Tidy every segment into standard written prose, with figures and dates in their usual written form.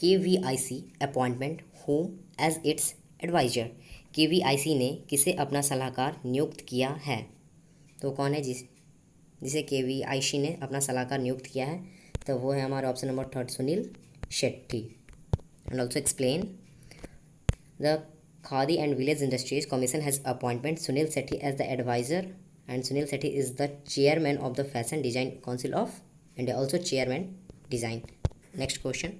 KVIC appointment home as its adviser. KVIC ने किसे अपना सलाहकार नियुक्त किया है? तो कौन है जिसे KVIC ने अपना सलाहकार नियुक्त किया है? तो वो है हमारा option number 3 Sunil Shetty. And also explain the Khadi and village industries commission has appointment Sunil Shetty as the adviser and Sunil Shetty is the chairman of the fashion design council of India, also chairman design. Next question,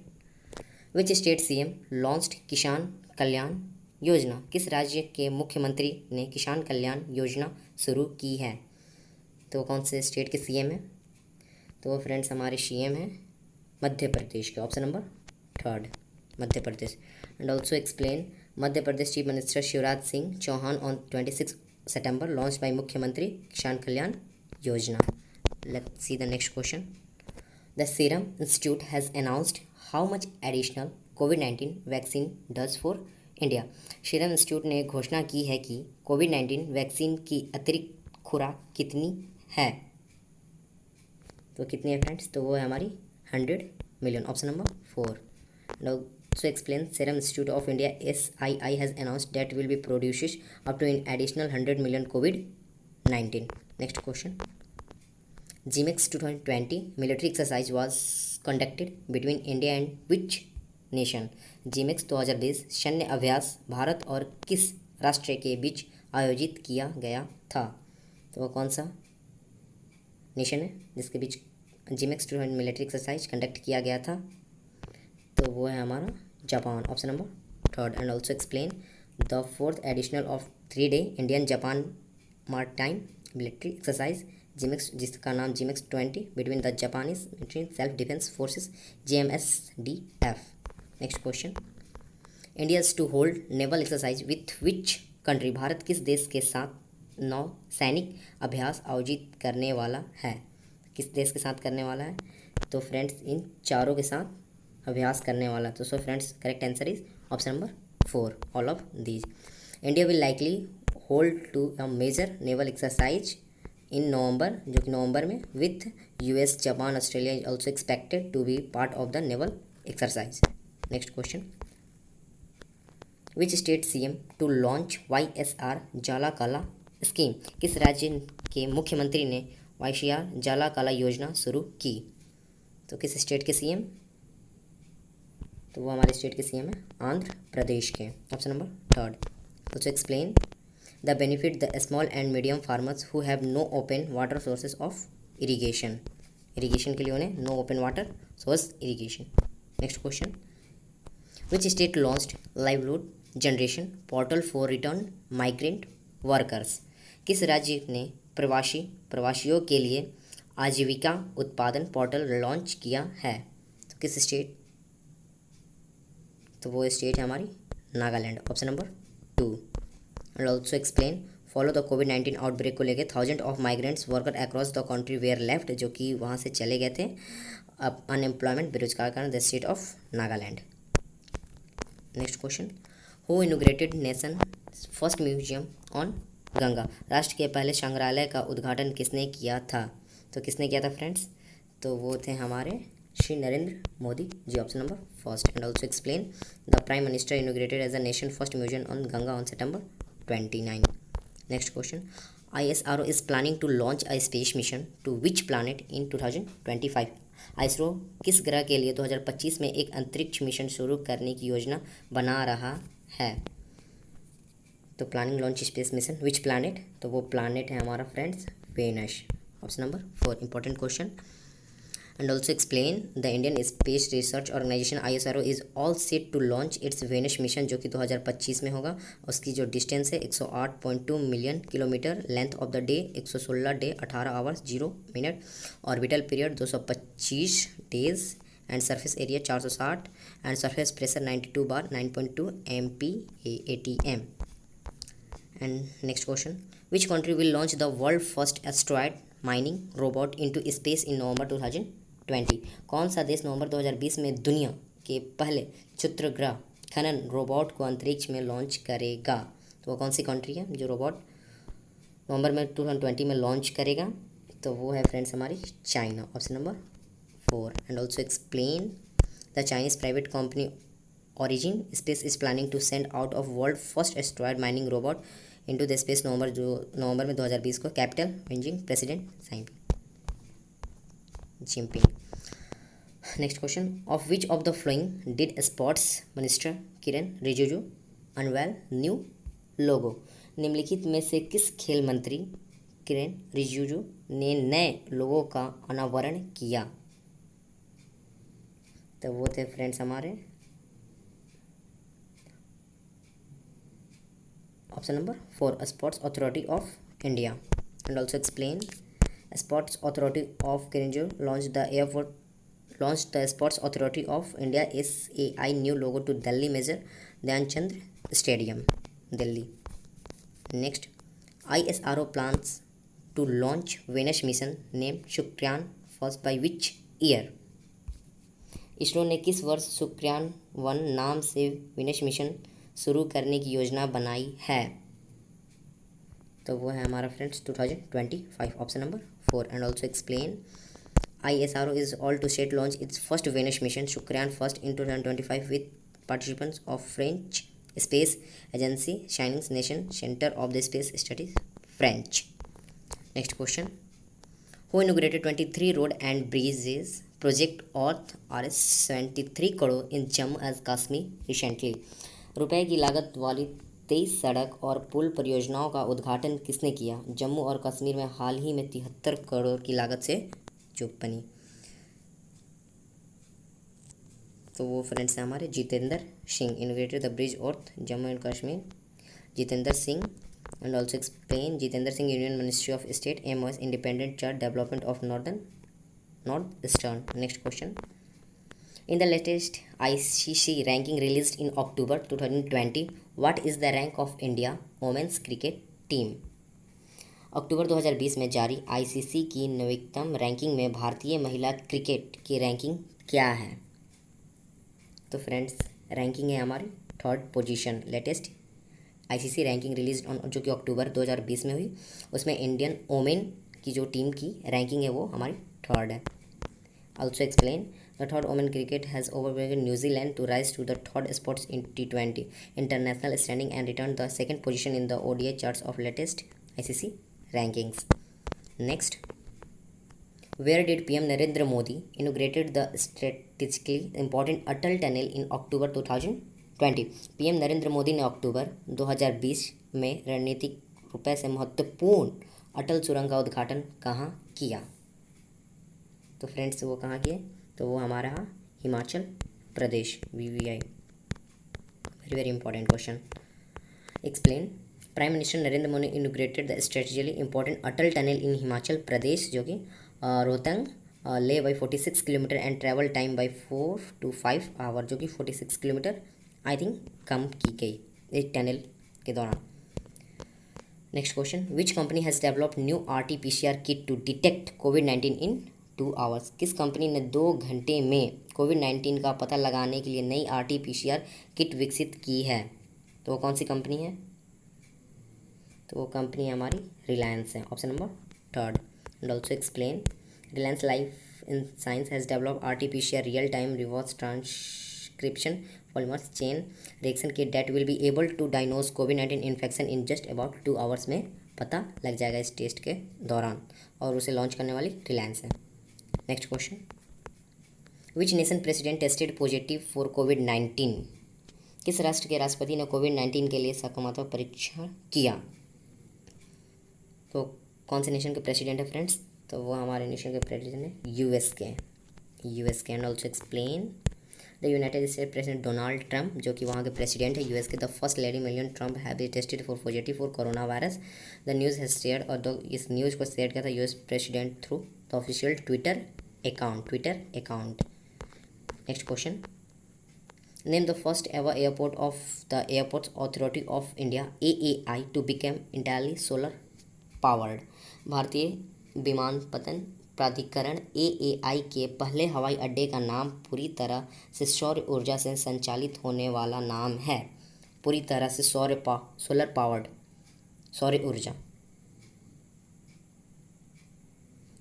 which state CM launched Kisan Kalyan योजना? किस राज्य के मुख्यमंत्री ने किसान कल्याण योजना शुरू की है? तो कौन से स्टेट के CM है? तो फ्रेंड्स हमारे CM है मध्य प्रदेश के, option number 3 Madhya Pradesh. And also explain Madhya Pradesh chief minister Shivraj Singh Chouhan on 26 September launch by मुख्यमंत्री Kisan Kalyan Yojana. Let's see the next question, the serum institute has announced how much additional COVID-19 vaccine does for India? Serum institute ने घोषणा की है कि COVID-19 vaccine की अतिरिक्त खुराक कितनी है? तो कितनी है फ्रेंड्स? तो वो है हमारी 100 million, option number 4। Now so explain Serum Institute of India SII has announced that will be produces up to an additional 100 million COVID-19. Next question, GMEX 2020 military exercise was conducted between India and which nation? GMEX 2020 सैन्य अभ्यास भारत और किस राष्ट्र के बीच आयोजित किया गया था? तो वो कौन सा नेशन है जिसके बीच GMEX 2020 मिलिट्री एक्सरसाइज कंडक्ट किया गया था? तो वो है हमारा Japan, option number 3। And also explain the 4th additional of 3-day Indian Japan maritime military exercise GMEX, जिसका नाम GMEX 20 between the Japanese military self defence forces JMSDF। Next question, India to hold naval exercise with which country? Bharat किस देश के साथ नौ सैनिक अभ्यास आयोजित करने वाला है? किस देश के साथ करने वाला है? तो फ्रेंड्स इन चारों के साथ अभ्यास करने वाला। तो so friends correct answer is option number 4 all of these. India will likely hold to a major naval exercise in November, जो कि नवंबर में with US, Japan, Australia is also expected to be part of the naval exercise. Next question, which state CM to launch YSR Jala काला scheme? किस राज्य के मुख्यमंत्री ने YSR जाला काला योजना शुरू की? तो किस स्टेट के CM? तो वो हमारे स्टेट के CM है आंध्र प्रदेश के, option number 3। Also explain the benefit the small and medium farmers who have no open water sources of irrigation. Irrigation के लिए उन्हें no open water source irrigation. Next question, which state launched livelihood generation portal for return migrant workers? किस राज्य ने प्रवासियों के लिए आजीविका उत्पादन पोर्टल लॉन्च किया है? तो किस स्टेट? तो वो स्टेट है हमारी Nagaland, option number 2। And also explain follow the COVID-19 outbreak को लेके 1000 of migrants worker across the country where left, जो कि वहाँ से चले गए थे अब अनएम्प्लॉयमेंट बेरोजगार कारण the state of Nagaland. Next question, who inaugurated nation first museum on Ganga? राष्ट्र के पहले संग्रहालय का उद्घाटन किसने किया था? तो किसने किया था फ्रेंड्स? तो वो थे हमारे Shri Narendra Modi ji, option number 1। And also explain the prime minister inaugurated as the nation first museum on Ganga on September 29। Next question, ISRO is planning to launch a space mission to which planet in 2025? ISRO किस ग्रह के लिए 2025 में एक अंतरिक्ष mission शुरू करने की योजना बना रहा है? तो planning launch space mission which planet? तो वो प्लानट है हमारा friends Venus, option number 4। Important question. And also explain the Indian space research organisation ISRO is all set to launch its Venus mission, जो कि 2025 में होगा। उसकी जो डिस्टेंस है 108.2 million kilometre, length of the day 116 day 18 hours 0 minute, orbital period 225 days, and surface area 460 and surface pressure 92 bar 9.2 MPa/atm। And next question, which country will launch the world first asteroid mining robot into space in November 2020? कौन सा देश नवंबर 2020 में दुनिया के पहले क्षुद्रग्रह खनन robot को अंतरिक्ष में लॉन्च करेगा? तो वो कौन सी कंट्री है जो रोबोट नवंबर में 2020 में लॉन्च करेगा? तो वो है फ्रेंड्स हमारी China, option number 4। And also explain the Chinese private company Origin Space is planning to send out of world first asteroid mining robot into the space नवंबर में 2020 को कैपिटल बेजिंग प्रेसिडेंट साइन Jinping. Next question, of which of the following did sports minister Kiren Rijiju unveil new logo? निम्नलिखित में से किस खेल मंत्री किरेन रिजिजू ने नए लोगों का अनावरण किया? तो वो थे फ्रेंड्स हमारे option number 4 sports authority of India. And also explain, sports authority of Kiren Rijiju launched the Sports Authority of India SAI new logo to Delhi Major Dhyanchand Stadium, Delhi. Next, ISRO plans to launch Venus mission named Shukryan first by which year? ISRO ने किस वर्ष शुक्रयान 1 नाम से Vinesh mission शुरू करने की योजना बनाई है? तो वो है हमारा friends 2025, option number 4। And also explain, ISRO is all to set launch its first Venus mission Shukran first in 2025 with participants of French Space Agency Chinese Nation Center of the Space Studies French. Next question, who inaugurated 23 road and bridges project worth Rs 73 crore in Jammu and Kashmir recently? रुपए की लागत वाली 23 सड़क और पुल परियोजनाओं का उद्घाटन किसने किया जम्मू और कश्मीर में हाल ही में 73 करोड़ की लागत से जो बनी? तो वो फ्रेंड्स हैं हमारे Jitendra Singh, innovated the bridge north Jammu and Kashmir, Jitendra Singh. And also explain, Jitendra Singh union ministry of state MoS independent charge development of north eastern. Next question, in the latest ICC ranking released in October 2020, what is the rank of India women's cricket team? अक्टूबर 2020 में जारी ICC की नवीनतम ranking में भारतीय महिला cricket की ranking क्या है? तो फ्रेंड्स रैंकिंग है हमारी 3rd position. Latest ICC ranking release on जो कि अक्टूबर 2020 में हुई, उसमें इंडियन वोमेन की जो टीम की रैंकिंग है वो हमारी 3rd है। Also explain, the third women cricket has overtaken New Zealand to rise to the third spots in T20 international standing and returned the second position in the ODI charts of latest ICC rankings. Next, where did PM Narendra Modi inaugurated the strategically important Atal Tunnel in October 2020? PM Narendra Modi ने अक्टूबर 2020 में रणनीतिक रुपए से महत्वपूर्ण अटल सुरंग का उद्घाटन कहाँ किया? तो फ्रेंड्स वो कहाँ किए? तो वो हमारा Himachal Pradesh, VVI। Very important question. Explain, prime minister Narendra Modi inaugurated the strategically important Atal tunnel in Himachal Pradesh जो कि Rohtang Leh by 46 kilometre and travel time by 4 to 5 hour, जो कि 46 किलोमीटर आई थिंक कम की गई इस टनल के दौरान। Next question, which company has developed new RT-PCR kit to detect कोविड-19 इन 2 आवर्स? किस कंपनी ने 2 घंटे में कोविड-19 का पता लगाने के लिए नई RT-PCR किट विकसित की है? तो वो कौन सी कंपनी है? तो वो कंपनी हमारी रिलायंस है, option number 3rd। And also explain, Reliance life in science has developed RT-PCR real time reverse transcription polymers chain reaction kit that will be able to diagnose कोविड-19 infection in just about 2 hours में पता लग जाएगा इस test के दौरान, और उसे लॉन्च करने वाली रिलायंस है। Next question, which nation president tested positive for कोविड-19? किस राष्ट्र के राष्ट्रपति ने कोविड-19 के लिए सकारात्मक परीक्षण किया? तो कौन से नेशन के प्रेसिडेंट है फ्रेंड्स? तो वो हमारे नेशन के प्रेसिडेंट है यूएस के। And also explain, the United State president Donald Trump जो कि वहाँ के प्रेसिडेंट है यूएस के, the first lady Melania Trump have been tested for positive for corona virus. The news has share, और इस न्यूज़ को शेयर किया था US president through the official Twitter account. Next question, name the first ever airport of the Airports Authority of India AAI to become entirely solar powered. भारतीय विमानपत्तन प्राधिकरण AAI के पहले हवाई अड्डे का नाम पूरी तरह से सौर ऊर्जा से संचालित होने वाला नाम है। पूरी तरह से सोलर पावर्ड, सौर ऊर्जा।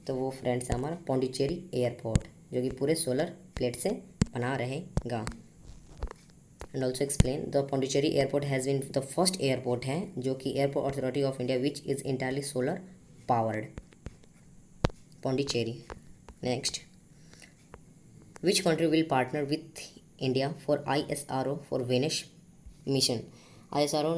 तो वो फ्रेंड्स है हमारा पौंडीचेरी एयरपोर्ट जो कि पूरे सोलर प्लेट से बना रहेगा। And also explain the Pondicherry airport has been the first airport है जो कि airport authority of India which is entirely solar powered, Pondicherry. Next, which country will partner with India for ISRO for Venus mission. ISRO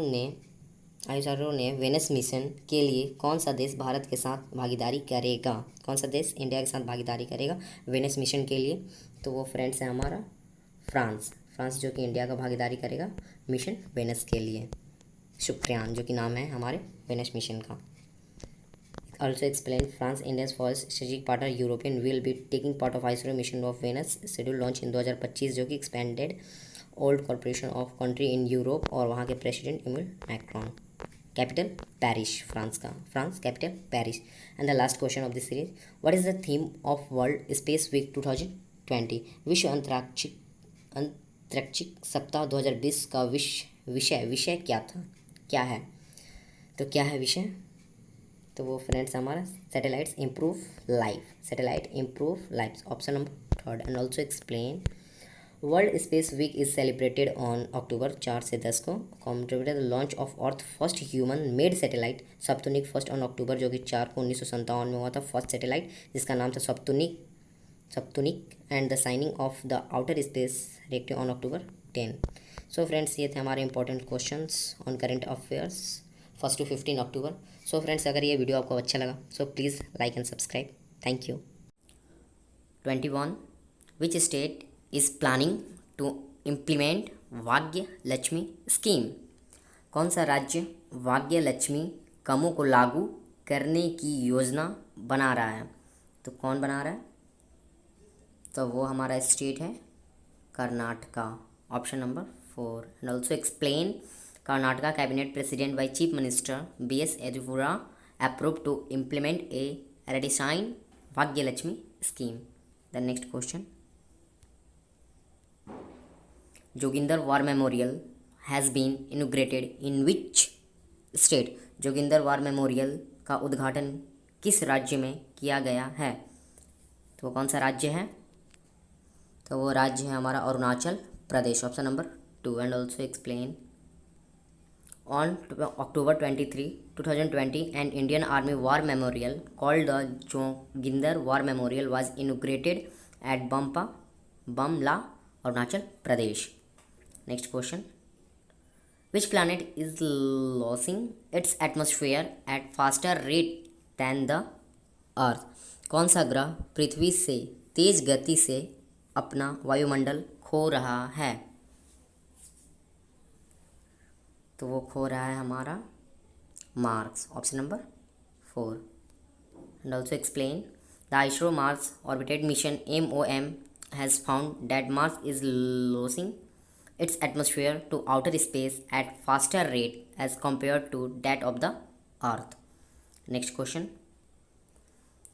ने Venus mission के लिए कौन सा देश भारत के साथ भागीदारी करेगा? कौन सा देश इंडिया के साथ भागीदारी करेगा वेनस मिशन के लिए? तो वो फ्रेंड्स है हमारा फ्रांस। फ्रांस जो कि इंडिया का भागीदारी करेगा मिशन वेनस के लिए। शुक्रियान जो कि नाम है हमारे वेनस मिशन का। Also explain France India's first strategic partner European will be taking part of ISRO mission of Venus schedule launch in 2025 जो कि expanded old corporation of country in Europe और वहाँ के president Emmanuel Macron. Capital Paris, France का, France capital Paris. And the last question of this series, what is the theme of World Space Week 2020? विश्व अंतरिक्ष सप्ताह 2020 का विषय क्या था, क्या है? तो क्या है विषय? तो वो फ्रेंड्स हमारा satellites improve life, satellite improve life, option number 3rd। And also explain World Space Week is celebrated on October 4 से 10 को commemorated the launch of earth first human made satellite Sputnik first on October जो कि 4 को 1957 में हुआ था first satellite जिसका नाम था Sputnik and the signing of the outer space रेक्टिव ऑन अक्टूबर 10। सो फ्रेंड्स ये थे हमारे important questions on current affairs 1 to 15 October. So friends अगर ये वीडियो आपको अच्छा लगा so please like and subscribe. Thank you. 21 which state is planning to implement Bhagya Lakshmi scheme? कौन सा राज्य भाग्य लक्ष्मी कामों को लागू करने की योजना बना रहा है? तो कौन बना रहा है? तो वो हमारा स्टेट है Karnataka, option number 4। And also explain Karnataka Cabinet President by Chief Minister B.S. Yediyurappa approved to implement a redesigned Bhagya Lakshmi scheme. The next question. Joginder War Memorial has been inaugurated in which state? Joginder war memorial का उद्घाटन किस राज्य में किया गया है? तो कौन सा राज्य है? तो वो राज्य है हमारा Arunachal Pradesh, option number 2। And also explain On October 23, 2020, an Indian Army War Memorial called the Joginder War Memorial was inaugurated at Bamla, Arunachal Pradesh. Next question. Which planet is losing its atmosphere at faster rate than the Earth? कौन सा ग्रह पृथ्वी से तेज गति से अपना वायुमंडल खो रहा है? तो वो खो रहा है हमारा Mars, option number 4। And also explain the ISRO Mars orbited mission MOM has found that Mars is losing its atmosphere to outer space at faster rate as compare to that of the earth. Next question,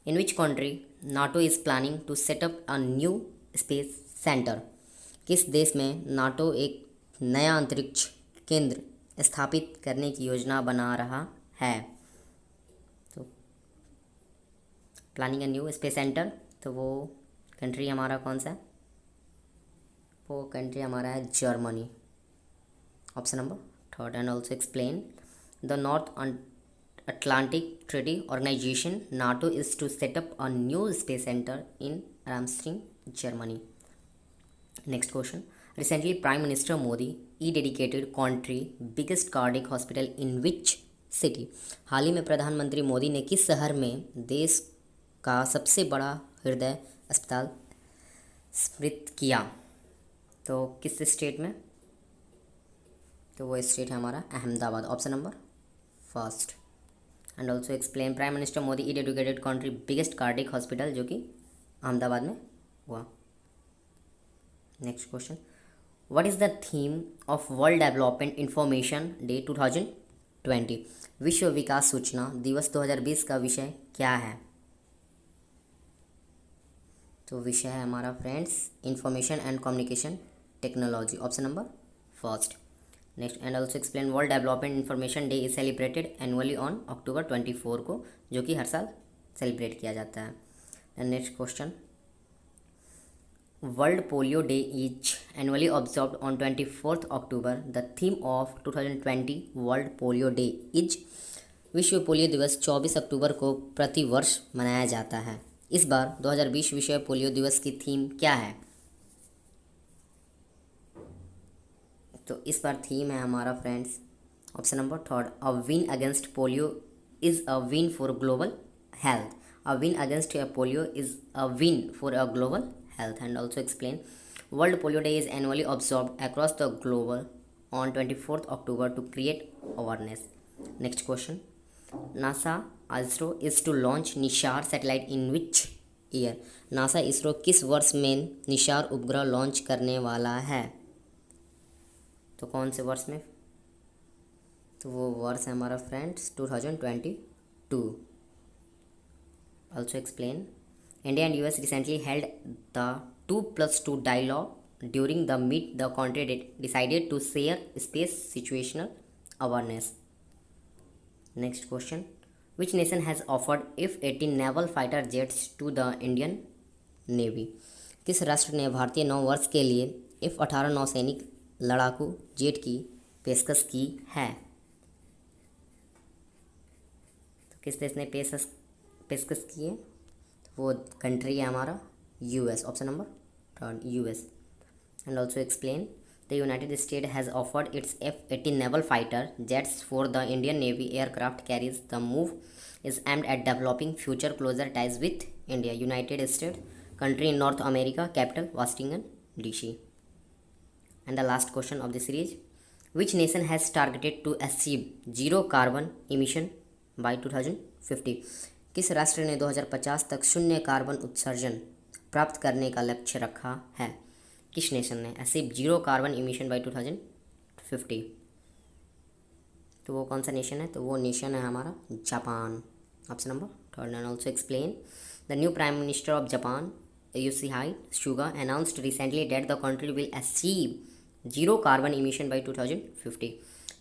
in which country NATO is planning to set up a new space centre? किस देश में NATO एक नया अंतरिक्ष केंद्र स्थापित करने की योजना बना रहा है? तो planning a new space centre, तो वो कंट्री हमारा कौन सा है? वो कंट्री हमारा है Germany, option number 3rd। And also explain the North Atlantic Treaty Organization NATO is to set up a new space centre in Ramstein, Germany. Next question, recently Prime Minister Modi dedicated country biggest cardiac hospital in which city? हाल ही में प्रधानमंत्री मोदी ने किस शहर में देश का सबसे बड़ा हृदय अस्पताल समर्पित किया? तो किस स्टेट में? तो वो स्टेट है हमारा Ahmedabad, option number 1st। And also explain prime minister Modi dedicated country biggest cardiac hospital जो कि अहमदाबाद में हुआ। Next question, what is the theme of world development information day 2020? विश्व विकास सूचना दिवस 2020 का विषय क्या है? तो विषय है हमारा friends information and communication technology, option number 1st। Next, and also explain world development information day is celebrated annually on October 24 को जो कि हर साल सेलिब्रेट किया जाता है। And next question, World Polio Day is annually observed on 24th October. The theme of 2020 World Polio Day is विश्व polio दिवस 24 अक्टूबर को प्रति वर्ष मनाया जाता है। इस बार 2020 विश्व पोलियो दिवस की थीम क्या है? तो इस बार थीम है हमारा friends option number third, a win against polio is a win for global health. A win against polio is a win for a global health. And also explain, World Polio Day is annually observed across the globe on 24th October to create awareness. Next question, NASA ISRO is to launch Nishar satellite in which year? NASA ISRO किस वर्ष में निशार उपग्रह launch करने वाला है? तो कौन से वर्ष में? तो वो वर्ष है हमारा friends 2022. Also explain, India and US recently held the 2+2 dialogue. During the meet, the country decided to share space situational awareness. Next question, which nation has offered F-18 naval fighter jets to the Indian Navy? किस राष्ट्र ने भारतीय नौवर्ष के लिए F-18 नौसैनिक लड़ाकू jet की पेशकश की है? तो किस देश ने पेशकश की है? वो कंट्री है हमारा US, option number third US. And also explain, the United State has offered its F-18 naval fighter jets for the Indian navy aircraft carriers. The move is aimed at developing future closer ties with India. United State country in North America, capital Washington DC. And the last question of the series, which nation has targeted to achieve zero carbon emission by 2050? किस राष्ट्र ने 2050 तक शून्य carbon उत्सर्जन प्राप्त करने का लक्ष्य रखा है? किस नेशन ने achieve zero carbon emission by 2050? तो वो कौन सा नेशन है? तो वो नेशन है हमारा Japan, option number third. And also explain, the new prime minister of Japan Yoshihide Suga announced recently that the country will achieve zero carbon emission by 2050.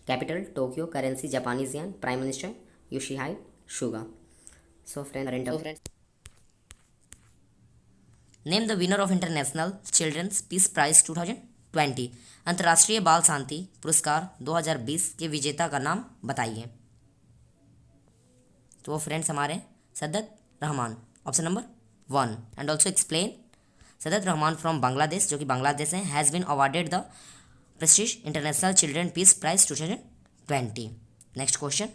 Capital Tokyo, currency Japanese yen, prime minister Yoshihide Suga. So friends, name the winner of International Children's Peace Prize 2020. अंतर्राष्ट्रीय बाल शांति पुरस्कार 2020 के विजेता का नाम बताइए. तो वो फ्रेंड्स हमारे Sadat Rahman, option number 1. And also explain, Sadat Rahman from Bangladesh, जो कि बांग्लादेश है, has been awarded the prestigious International Children Peace Prize 2020. Next question,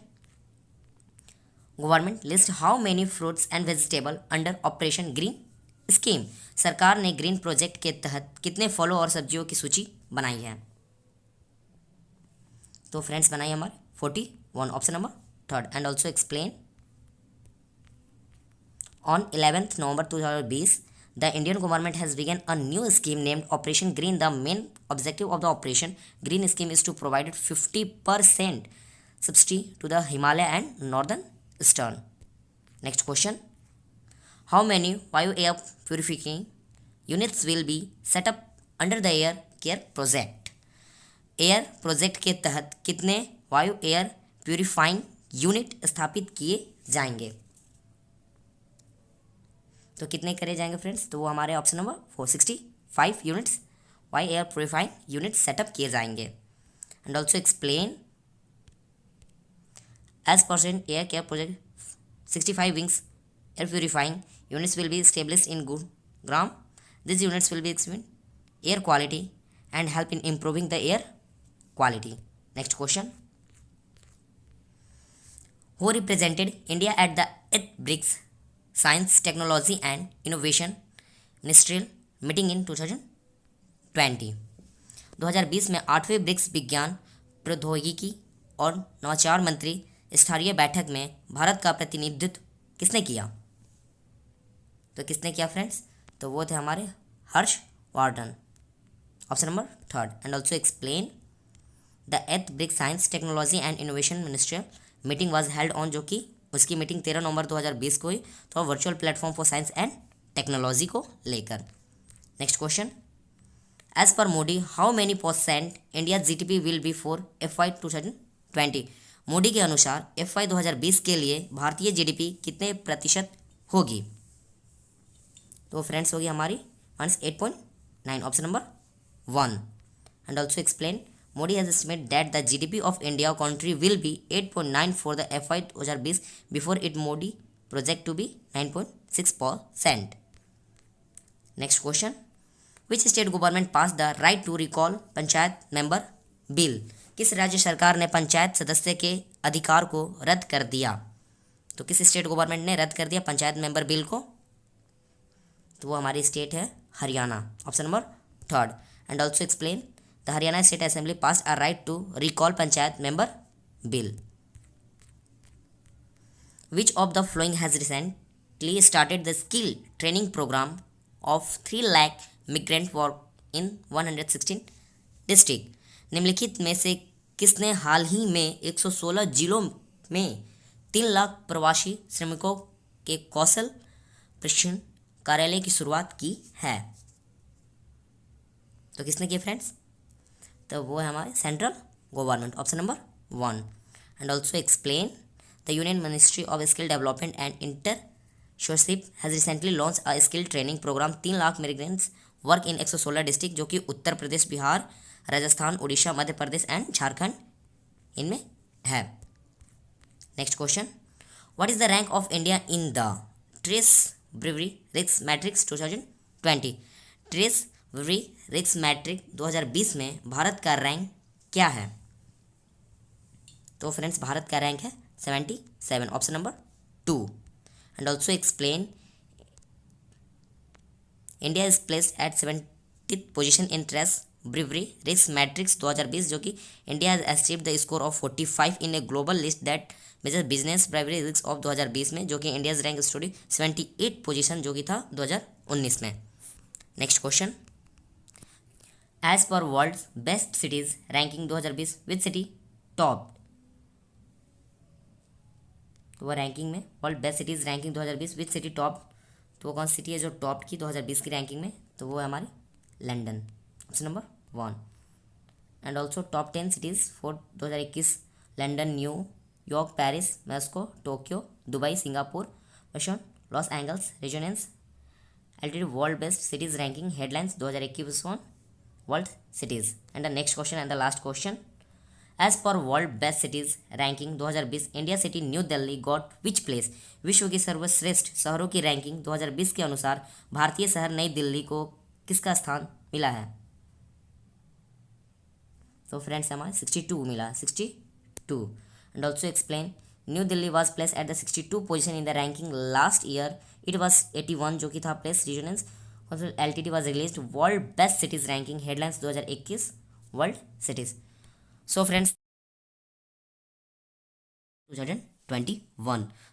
government list how many fruits and vegetable under Operation Green scheme. सरकार ने ग्रीन प्रोजेक्ट के तहत कितने फलों और सब्जियों की सूची बनाई है? तो फ्रेंड्स बनाई हमारे 41, option number third. And also explain, on 11th November 2020 the Indian government has begun a new scheme named Operation Green. The main objective of the Operation Green scheme is to provide 50% subsidy to the Himalaya and northern eastern. Next question, how many bio-air purifying units will be set up under the air care project? Air project के तहत कितने वायु air purifying unit स्थापित किए जाएंगे? तो कितने करे जाएंगे फ्रेंड्स? तो वो हमारे option number 465 units why air purifying units set up किए जाएंगे. And also explain, as percent air care project 65 wings air purifying units will be established in Gurugram. These units will be examine air quality and help in improving the air quality. Next question, who represented India at the 8th BRICS Science, Technology and Innovation Ministerial Meeting in 2020? 2020 में 8वें BRICS विज्ञान प्रौद्योगिकी और नवाचार मंत्री स्तरीय बैठक में भारत का प्रतिनिधित्व किसने किया? तो किसने किया फ्रेंड्स? तो वो थे हमारे Harsh Vardhan, option number third. And also explain, the 8th BRICS science technology and innovation ministerial meeting was held on, जो कि उसकी मीटिंग 13 नवंबर 2020 को हुई, तो virtual platform for science and technology को लेकर. Next question, as per Modi how many % India GDP will be for FY 2020? Modi के अनुसार FY 2020 के लिए भारतीय GDP कितने प्रतिशत होगी? तो फ्रेंड्स होगी हमारी 8.2%. 9, option number 1. And also explain, Modi has estimated that the GDP of India country will be 8.9 for the FY 2020 before it Modi project to be 9.6%. Next question, which state government passed the right to recall panchayat member bill? किस राज्य सरकार ने पंचायत सदस्य के अधिकार को रद्द कर दिया? तो किस स्टेट गवर्नमेंट ने रद्द कर दिया पंचायत मेंबर बिल को? तो वो हमारी स्टेट है Haryana, option number 3rd. And also explain, the Haryana state assembly pass a right to recall panchayat member bill. Which of the following has recently started the skill training programme of 3 lakh migrant work in 116 district? निम्नलिखित में से किसने हाल ही में 116 जिलों में 3 लाख प्रवासी श्रमिकों के कौशल प्रशिक्षण कार्यालय की शुरुआत की है? तो किसने की फ्रेंड्स? तो वो है हमारे central government, option number 1. And also explain, the union ministry of skill development and entrepreneurship has recently launch a skill training programme 3 lakh migrants work in 116 district, जो कि उत्तर प्रदेश, बिहार, राजस्थान, उड़ीसा, मध्य प्रदेश एंड झारखंड इनमें है. Next question, what is the rank of India in the TRACE bribery रिक्स matrix 2020? TRACE bribery रिक्स matrix 2020 में भारत का rank क्या है? तो फ्रेंड्स भारत का रैंक है 77, option number 2. And also explain, India is placed at 70th position in TRACE bribery रिक्स मैट्रिक्स 2020, जो कि India has achieved the score of 45 in a global list that measure business bribery risks of 2020 में, जो कि India's rank story 78 position, जो कि था 2019 में. Next question, as per world best cities ranking 2020 which city top? तो वह ranking में world best cities ranking 2020 which city top? तो वो कौन सी सिटी है जो टॉप की 2020 की रैंकिंग में? तो वो है हमारी London, option number 1. And also top 10 cities for 2021, London, New York, Paris, Moscow, Tokyo, Dubai, Singapore, Washington, Los Angeles, Resonance, altitude world best cities ranking headlines 2021 world cities. And the next question and the last question, as per world best cities ranking 2020 India city New Delhi got which place? विश्व की सर्वश्रेष्ठ शहरों की ranking 2020 के अनुसार भारतीय शहर नई दिल्ली को किसका स्थान मिला है? तो फ्रेंड्स हमारे 62 मिला, 62. And also explain, New Delhi was place at the 62 position in the ranking last year, it was 81, जो कि था place Resonance. LTT was release world best cities ranking headlines 2021 world cities. So friends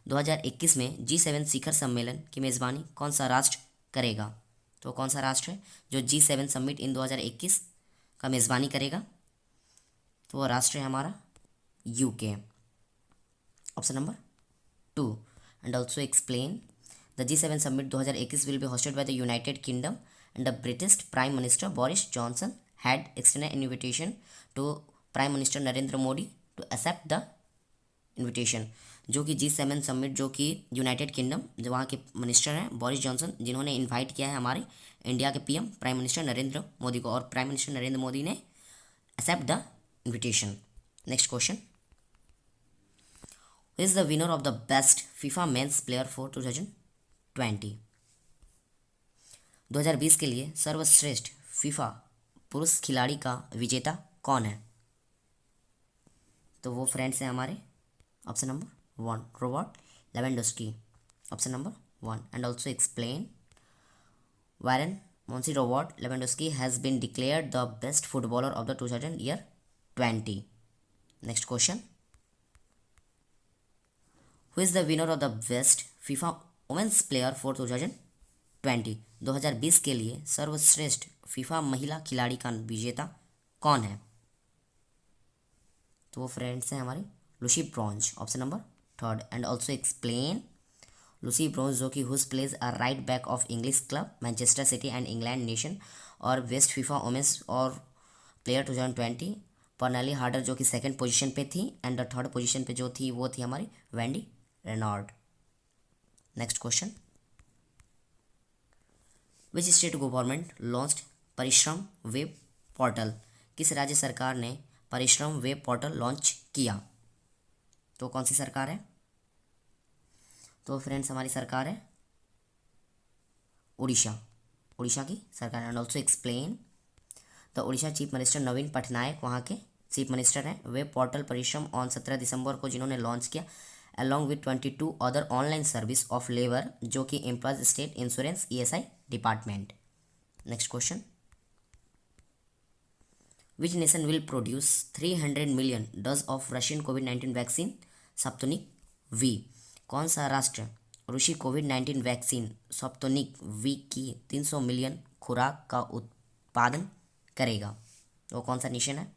2021 में G7 शिखर सम्मेलन की मेज़बानी कौन सा राष्ट्र करेगा? तो कौन सा राष्ट्र है जो G7 समिट इन 2021 का मेज़बानी करेगा? तो वो राष्ट्र है हमारा UK, option number 2. And also explain, the G7 summit 2021 will be hosted by the United Kingdom and the British prime minister Boris Johnson had extended an invitation to prime minister Narendra Modi to accept the invitation. जो कि G7 summit, जो कि United kingdom, जो वहाँ के minister हैं Boris Johnson, जिन्होंने invite किया है हमारे इंडिया के PM prime minister Narendra Modi को, और प्राइम मिनिस्टर नरेंद्र मोदी ने accept the invitation. Next question, who is the winner of the best FIFA men's player for 2020? 2020 के लिए सर्वश्रेष्ठ फीफा पुरुष खिलाड़ी का विजेता कौन है? तो वो फ्रेंड्स हैं हमारे option number 1 Robert Lewandowski, option number 1. And also explain, Bayern Munich Robert Lewandowski has been declared the best footballer of the 2020. Next question, who is the winner of the best FIFA women's player for 2020? 2020 के लिए सर्वश्रेष्ठ FIFA महिला खिलाड़ी का विजेता कौन है? तो वो फ्रेंड्स हैं हमारी Lucy Bronze, option number 3rd. And also explain, Lucy Bronze जो कि whose plays a right back of English club Manchester City and England nation, और बेस्ट फीफा वुमेन्स और प्लेयर 2020 पर्नेली हार्डर, जो कि 2nd पोजीशन पे थी, and the 3rd position पे जो थी वो थी हमारी Wendie Renard. Next question, which state government launched Parishram web portal, किस राज्य सरकार ने परिश्रम वेब पोर्टल लॉन्च किया? तो कौन सी सरकार है? तो फ्रेंड्स हमारी सरकार है उड़ीसा, उड़ीसा की सरकार। And also explain the Orissa chief minister Naveen Patnaik वहाँ के चीफ मिनिस्टर हैं। वेब पोर्टल परिश्रम ऑन 17 दिसंबर को जिन्होंने लॉन्च किया along with 22 other online service of labour जो कि employees state insurance ESI department. Next question, which nation will produce 300 million dose of Russian कोविड-19 वैक्सीन स्पुतनिक वी? कौन सा राष्ट्र रूसी कोविड-19 वैक्सीन स्पुतनिक वी की 300 मिलियन खुराक का उत्पादन करेगा? तो कौन सा नेशन है?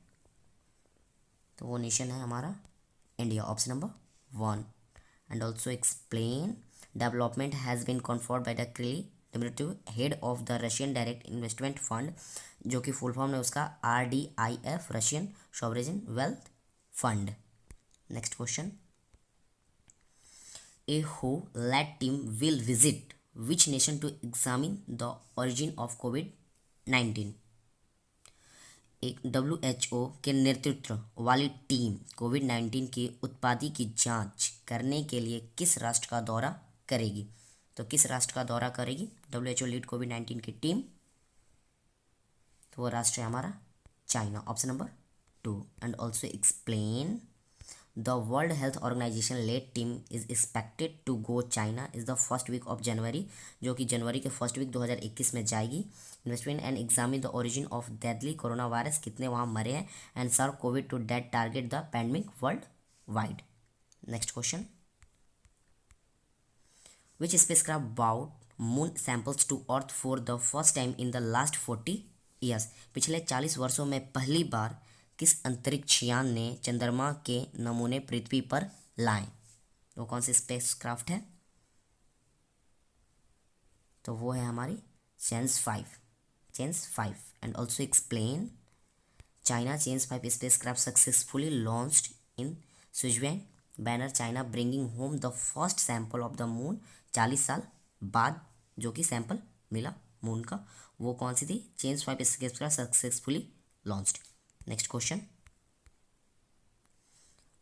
तो वो नेशन है हमारा India, option number 1। And also explain development has been confirmed by the Kirill head of the Russian direct investment fund, जो कि फुल फॉर्म है उसका RDIF, Russian sovereign wealth fund. Next question, a WHO led team will visit which nation to examine the origin of कोविड-19? एक WHO के नेतृत्व वाली team कोविड-19 की उत्पत्ति की जांच करने के लिए किस राष्ट्र का दौरा करेगी? तो किस राष्ट्र का दौरा करेगी WHO लीड कोविड-19 की टीम? तो वो राष्ट्र है हमारा China, option number 2। And also explain the world health organisation led team is expected to go China is the first week of January, जो कि जनवरी के फर्स्ट वीक 2021 में जाएगी। Investment and examine the origin of deadly corona virus, कितने वहाँ मरे हैं, and serve covid to dead target the pandemic world wide. Next question, which spacecraft brought moon samples to earth for the first time in the last 40 years? पिछले 40 वर्षों में पहली बार किस अंतरिक्ष यान ने चंद्रमा के नमूने पृथ्वी पर लाए? वो कौन सी स्पेसक्राफ्ट है? तो वो है हमारी चेंस 5। And also explain China चेंस 5 spacecraft successfully launched in Switzerland banner China bringing home the first sample of the moon, 40 साल बाद जो कि सैंपल मिला मून का, वो कौन सी थी? Chang'e 5 spacecraft successfully launched. Next question,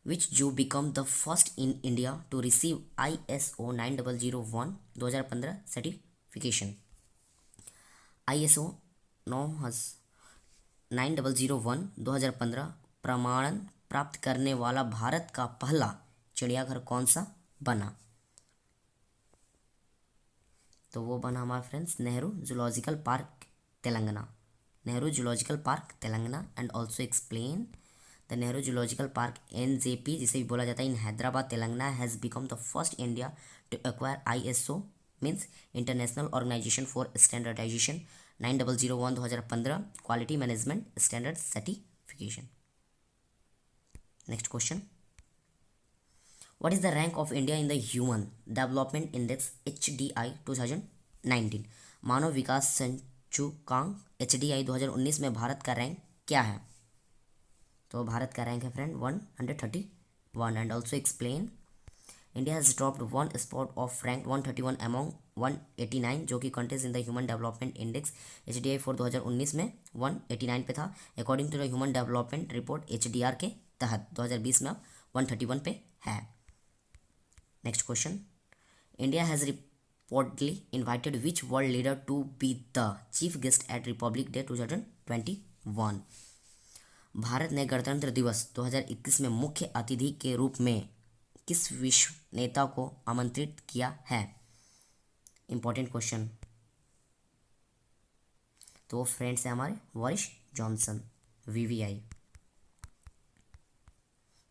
which zoo become the first in India to receive ISO 9001 2015 certification? ISO 9001 2015 प्रमाणन प्राप्त करने वाला भारत का पहला चिड़ियाघर कौन सा बना? तो वो बना हमारा friends Nehru zoological park Telangana, Nehru zoological park Telangana. And also explain the Nehru zoological park NJP, जिसे भी बोला जाता है, in Hyderabad Telangana has become the first India to acquire ISO means International Organization for Standardization 9001 2015 quality management standard certification. Next question, what is the rank of India in the human development index HDI 2019? मानव विकास सूचकांक HDI 2019 में भारत का rank क्या है? तो भारत का rank है friend 131। And also explain India has dropped 1 spot of rank 131 among 189, जो कि contest in the human development index HDI for 2019 में 189 पे था। According to the human development report HDR के तहत 2020 में 131 पे है। Next question, India has reportedly invited which world leader to be the chief guest at Republic Day 2021? भारत ने गणतंत्र दिवस 2021 में मुख्य अतिथि के रूप में किस विश्व नेता को आमंत्रित किया है? Important question. तो फ्रेंड्स है हमारे बोरिस जॉनसन, VVI,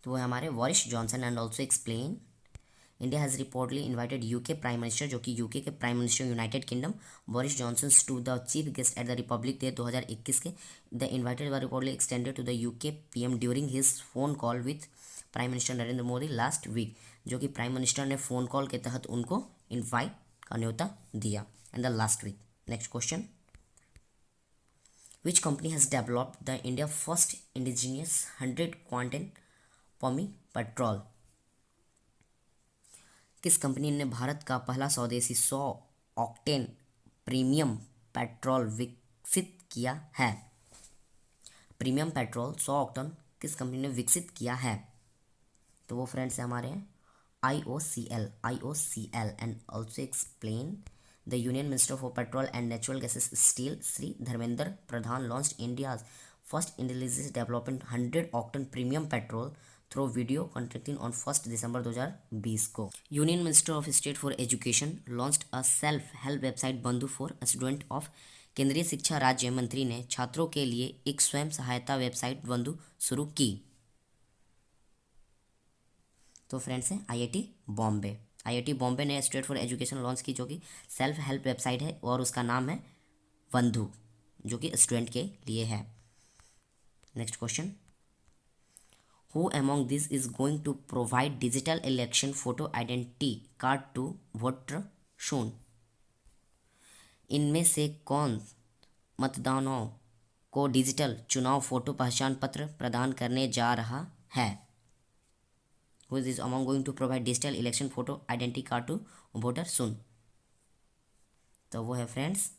तो वो है हमारे Boris Johnson. And also explain India has reportedly invited UK prime minister, जो कि UK के prime minister United Kingdom Boris Johnson to the chief guest at the Republic Day 2021 के। The invited were reportedly extended to the UK PM during his phone call with prime minister Narendra Modi last week, जो कि prime minister ने phone call के तहत उनको invite का न्योता दिया इन the last week. Next question, which company has developed the India first indigenous 100 octane premium petrol? किस कंपनी ने भारत का पहला स्वदेशी 100 ऑक्टेन प्रीमियम पेट्रोल विकसित किया है? प्रीमियम पेट्रोल 100 ऑक्टेन किस कंपनी ने विकसित किया है? तो वो फ्रेंड्स हमारे हैं IOCL and also explain the union minister for petrol and natural gases steel Shri Dharmendra Pradhan launched India's first intelligence development 100 octane premium petrol through video contracting on 1 दिसंबर 2020 को। Union minister of state for education launched a self help website बंधु for student of. केंद्रीय शिक्षा राज्य मंत्री ने छात्रों के लिए एक स्वयं सहायता वेबसाइट बंधु शुरू की। तो फ्रेंड्स हैं आईआईटी बॉम्बे ने स्टेट फॉर एजुकेशन लॉन्च की, जो कि सेल्फ हेल्प वेबसाइट है और उसका नाम है बंधु, जो कि स्टूडेंट के लिए है। Next question, who among this is going to provide digital election photo identity card to voter soon? इनमें से कौन मतदाताओं को डिजिटल चुनाव फोटो पहचान पत्र प्रदान करने जा रहा है? Who is among going to provide digital election photo identity card to voter soon? तो वो है friends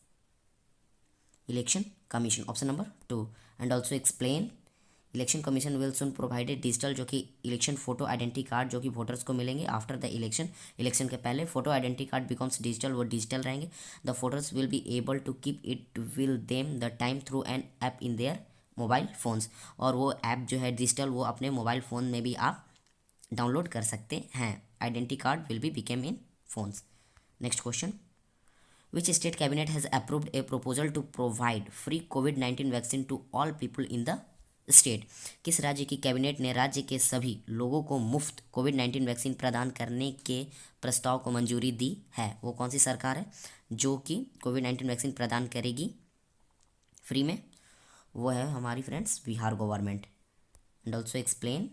election commission, option number 2। And also explain election commission will soon provided digital, जो कि इलेक्शन फोटो आइडेंटिटी कार्ड जो कि voters को मिलेंगे after the election के पहले photo identity card becomes digital, वो डिजिटल रहेंगे। The photos will be able to keep it will them the time through an app in their mobile phones, और वो ऐप जो है डिजिटल वो अपने मोबाइल फ़ोन में भी आप डाउनलोड कर सकते हैं। Identity card will be became in phones. Next question, which state cabinet has approved a proposal to provide free कोविड-19 vaccine to all people in the state? किस राज्य की कैबिनेट ने राज्य के सभी लोगों को मुफ्त कोविड-19 वैक्सीन प्रदान करने के प्रस्ताव को मंजूरी दी है? वो कौन सी सरकार है जो कि कोविड-19 वैक्सीन प्रदान करेगी फ्री में? वो है हमारी friends Bihar government. And also explain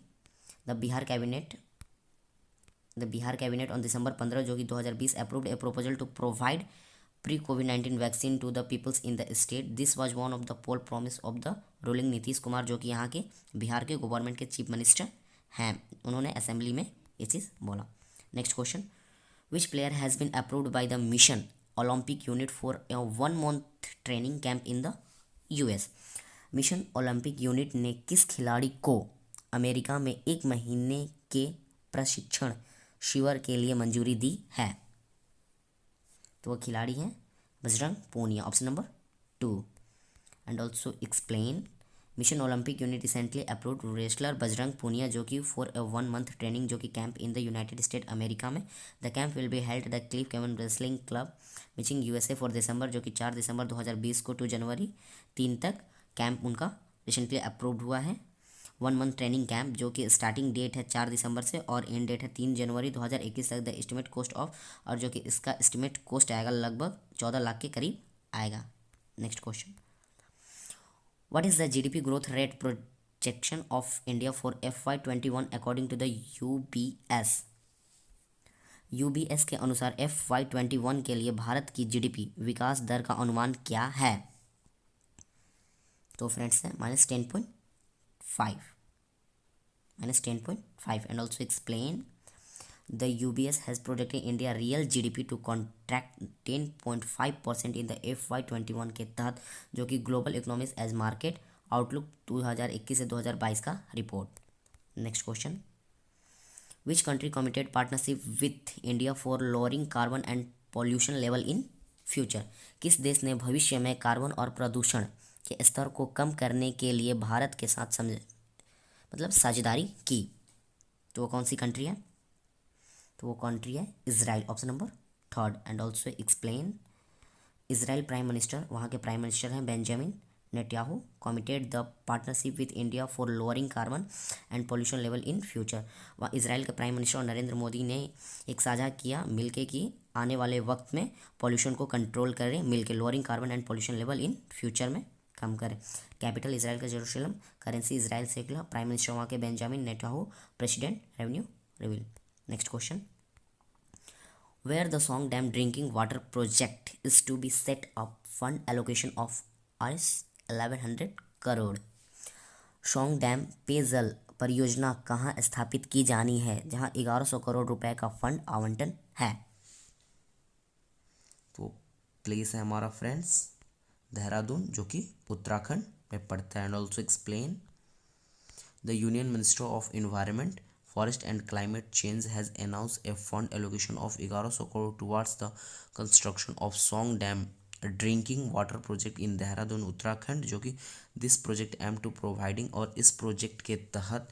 the Bihar cabinet on December 15 जो कि 2020 approved a proposal to provide free covid vaccine to the peoples in the state. This was one of the poll promise of the ruling Nitish Kumar, जो कि यहाँ के बिहार के government के chief minister हैं। उन्होंने असेंबली में ये चीज़ बोला। Next question, which player has been approved by the mission Olympic unit for a 1 month training camp in the US? Mission Olympic unit ने किस खिलाड़ी को अमेरिका में 1 महीने के प्रशिक्षण शिविर के लिए मंजूरी दी है? तो वह खिलाड़ी हैं Bajrang Punia, option number 2। And also explain mission Olympic unit recently approved wrestler Bajrang Punia, जो कि फॉर ए 1 मंथ ट्रेनिंग जो कि camp in the United State America में। The camp will be held the Cliff Keen wrestling club Michigan USA for December, जो कि 4 दिसंबर 2020 को 2 जनवरी 3 तक camp उनका रिसेंटली अप्रूव्ड हुआ है। 1 मंथ ट्रेनिंग कैंप जो कि स्टार्टिंग डेट है 4 दिसंबर से और एंड डेट है 3 जनवरी 2021 तक। द एस्टिमेट कॉस्ट ऑफ, और जो कि इसका एस्टिमेट कॉस्ट आएगा लगभग 14 लाख के करीब आएगा। Next question, what is the GDP growth rate projection of India for FY21 according to the UBS के अनुसार FY21 के लिए भारत की GDP विकास दर का अनुमान क्या है? तो फ्रेंड्स है -10.5 and also explain the UBS has projected India real GDP to contract 10.5% in the FY21 के तहत, जो कि global economics as market outlook 2021 से 2022 का रिपोर्ट। Next question, which country committed partnership with India for lowering carbon and pollution level in future? किस देश ने भविष्य में कार्बन और प्रदूषण के स्तर को कम करने के लिए भारत के साथ साझेदारी की? तो वो कौन सी कंट्री है? तो वो कंट्री है Israel, option number 3। And also explain Israel prime minister, वहाँ के प्राइम मिनिस्टर हैं Benjamin Netanyahu, committed the partnership with India for lowering carbon and pollution level in future. वहाँ इजराइल के प्राइम मिनिस्टर नरेंद्र मोदी ने एक साझा किया मिलके कि आने वाले वक्त में पॉल्यूशन को कंट्रोल करें मिलके, lowering carbon and pollution level in future में कम करें। कैपिटल इजराइल का Jerusalem, currency Israel shackle, prime minister वहाँ के Benjamin Netanyahu, president revenue reveal. Next question, where the Song Dam drinking water project is to be set up, fund allocation of Rs 1100 crore. Song dam पेयजल परियोजना कहाँ स्थापित की जानी है, जहाँ 1100 करोड़ रुपए का फंड आवंटन है? तो प्लेस है हमारा फ्रेंड्स देहरादून जो कि उत्तराखंड में पड़ता है। And also explain the union minister of environment forest and climate change has announce a fund allocation of 1100 crore towards the construction of Song dam drinking water project in Dehradun Uttarakhand, जो कि this project aim to providing, और इस project के तहत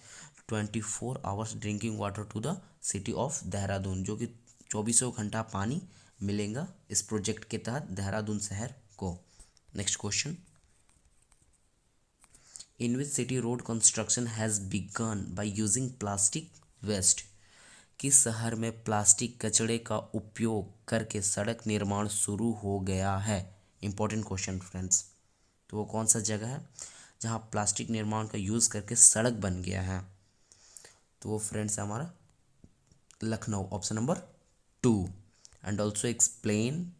24 hours drinking water to the city of Dehradun, जो कि 24 घंटा पानी मिलेगा इस प्रोजेक्ट के तहत देहरादून शहर को। Next question, in which city road construction has begun by using plastic waste, किस शहर में प्लास्टिक कचड़े का उपयोग करके सड़क निर्माण शुरू हो गया है। इंपॉर्टेंट क्वेश्चन फ्रेंड्स, तो वो कौन सा जगह है जहाँ प्लास्टिक निर्माण का यूज़ करके सड़क बन गया है, तो वो फ्रेंड्स हमारा Lucknow, option number 2। And also explain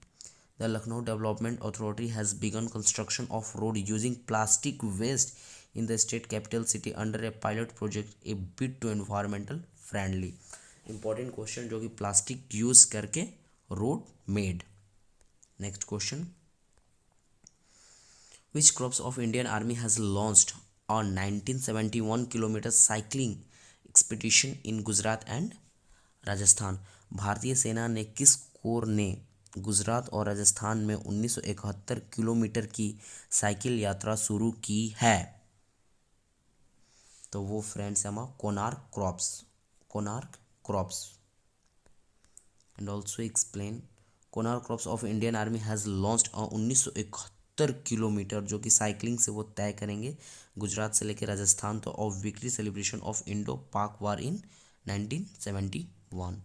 the Lucknow development authority has begun construction of road using plastic waste in the state capital city under a pilot project a bid to environmental friendly। Important question जो कि plastic use करके road made. Next question, which crops of Indian army has launched on 1971 kilometre cycling expedition in Gujarat and Rajasthan, भारतीय सेना ने किस core ने गुजरात और राजस्थान में 1971 किलोमीटर की साइकिल यात्रा शुरू की है, तो वो फ्रेंड्स है हमारा Konark crops. And also explain Konark crops of Indian army has launched 1971 kilometre जो कि साइकिलिंग से वो तय करेंगे गुजरात से लेकर राजस्थान तो of victory celebration of Indo पाक वार इन 1971।